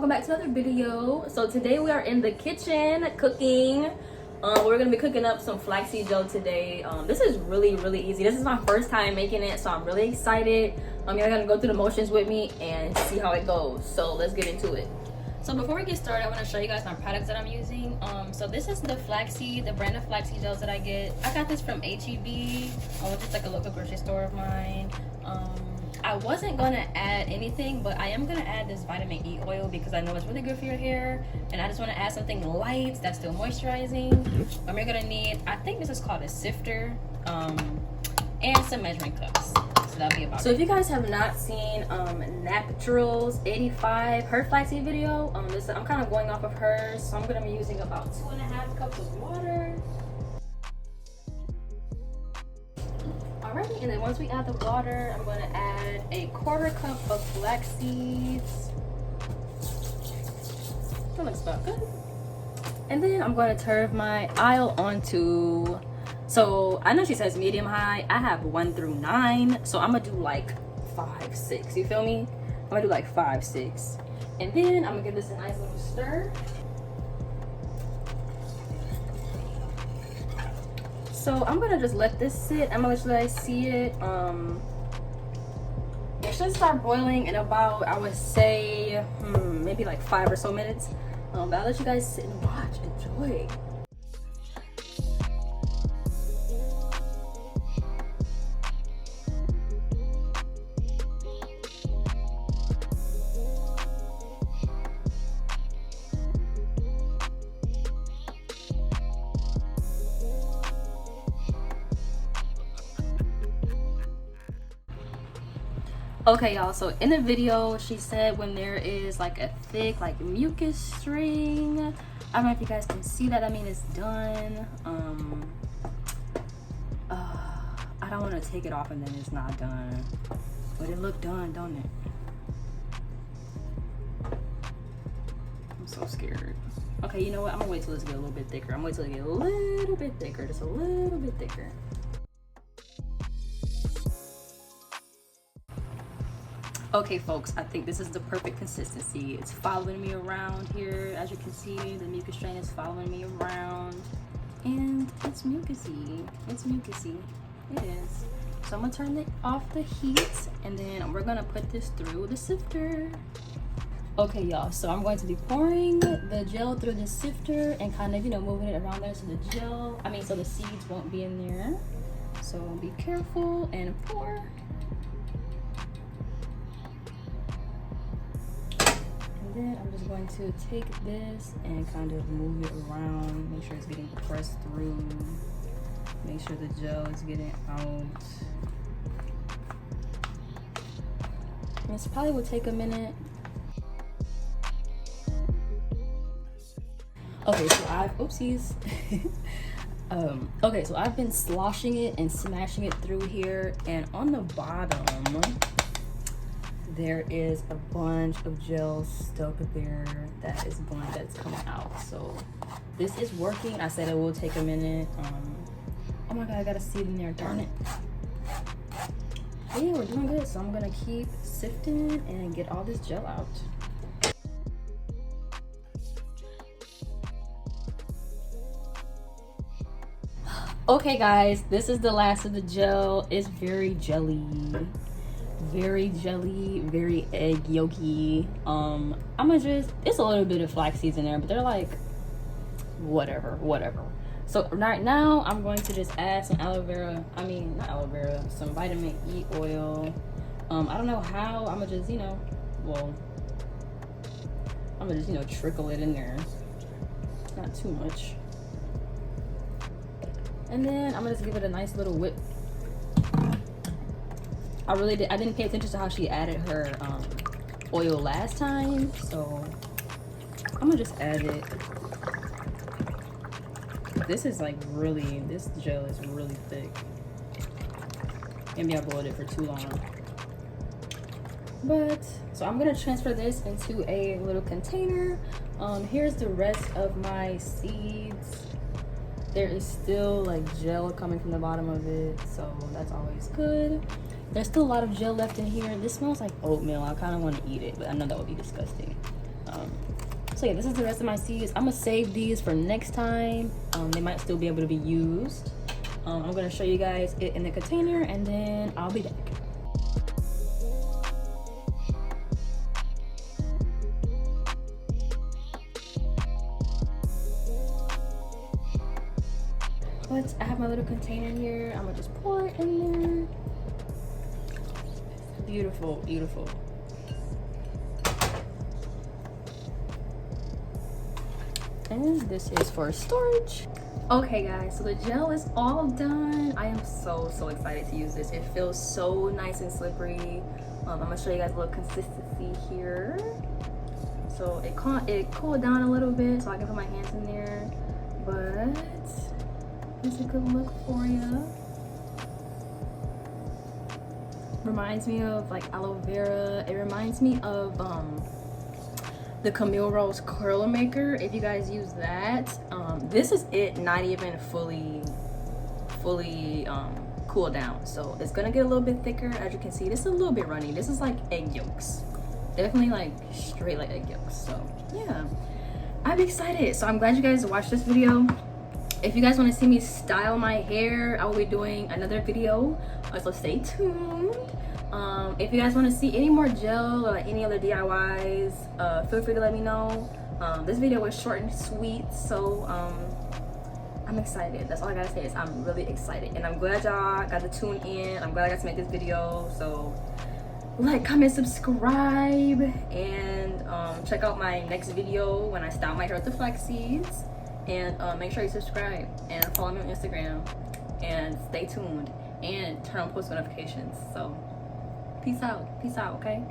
welcome back to another video. So today we are in the kitchen cooking. We're gonna be cooking up some flaxseed gel today. This is really easy. This is my first time making it, so I'm really excited. You're gonna go through the motions with me and see how it goes. So let's get into it. So before we get started, I want to show you guys my products that I'm using. So this is the flaxseed, the brand of flaxseed gels that I get. I got this from HEB, which is like a local grocery store of mine. I wasn't gonna add anything, but I am gonna add this vitamin E oil because I know it's really good for your hair, and I just want to add something light that's still moisturizing. You're gonna need, I think this is called a sifter, and some measuring cups. So that'll be about it. So if you guys have not seen Naturals 85, her flaxseed video, I'm kind of going off of hers, so I'm gonna be using about 2.5 cups of water. Alrighty, and then once we add the water, I'm going to add a 1/4 cup of flax seeds. That looks about good. And then I'm going to turn my aisle onto, so I know she says medium high. I have 1 through 9, so I'm going to do like 5, 6. You feel me? I'm going to do like 5, 6. And then I'm going to give this a nice little stir. So I'm gonna just let this sit. I'm gonna let you guys see it. It should start boiling in about, I would say, maybe like 5 or so minutes. But I'll let you guys sit and watch, enjoy. Okay, y'all, so in the video she said when there is like a thick like mucus string, I don't know if you guys can see that. I mean, it's done. I don't want to take it off and then it's not done, but it looked done, don't it? I'm so scared. Okay, you know what, I'm gonna wait till this get a little bit thicker. I'm gonna wait till it get a little bit thicker, just a little bit thicker. Okay, folks, I think this is the perfect consistency. It's following me around here. As you can see, the mucus strain is following me around. And it's mucusy. It's mucusy. It is. So I'm gonna turn off the heat, and then we're gonna put this through the sifter. Okay, y'all, so I'm going to be pouring the gel through the sifter and kind of, you know, moving it around there so so the seeds won't be in there. So be careful and pour. Then I'm just going to take this and kind of move it around, make sure it's getting pressed through, make sure the gel is getting out. And this probably will take a minute. Okay, so okay, so I've been sloshing it and smashing it through here, and on the bottom there is a bunch of gel stuck there that's coming out. So this is working. I said it will take a minute. Oh my god, I got a seed in there, darn it. But yeah, we're doing good. So I'm gonna keep sifting and get all this gel out. Okay guys, this is the last of the gel. It's very jelly, very egg yolky. It's a little bit of flax seeds in there, but they're like whatever. So right now I'm going to just add some some vitamin E oil. I don't know how. I'm gonna just trickle it in there, not too much, and then I'm gonna just give it a nice little whip. I didn't pay attention to how she added her oil last time, so I'm gonna just add it. This gel is really thick. Maybe I boiled it for too long. So I'm gonna transfer this into a little container. Here's the rest of my seeds. There is still like gel coming from the bottom of it, so that's always good. There's still a lot of gel left in here. This smells like oatmeal. I kind of want to eat it, but I know that would be disgusting. So yeah, this is the rest of my seeds. I'm gonna save these for next time. They might still be able to be used. I'm gonna show you guys it in the container and then I'll be back. But I have my little container here. I'm gonna just pour it in there. Beautiful, beautiful. And this is for storage. Okay guys, so the gel is all done. I am so excited to use this. It feels so nice and slippery. I'm gonna show you guys a little consistency here. So it cooled down a little bit so I can put my hands in there, but it's a good look for you. Reminds me of like aloe vera. It reminds me of the Camille Rose curler maker, if you guys use that. This is it, not even fully cooled down, so it's gonna get a little bit thicker. As you can see, this is a little bit runny. This is like egg yolks, definitely like straight like egg yolks. So yeah, I'm excited. So I'm glad you guys watched this video. If you guys want to see me style my hair, I will be doing another video, so stay tuned. If you guys want to see any more gel or like any other DIYs, feel free to let me know. This video was short and sweet, so I'm excited. That's all I gotta say is I'm really excited, and I'm glad y'all got to tune in. I'm glad I got to make this video. So like, comment, subscribe, and check out my next video when I style my hair with the Flaxseeds. And make sure you subscribe and follow me on Instagram, and stay tuned and turn on post notifications. So peace out, okay?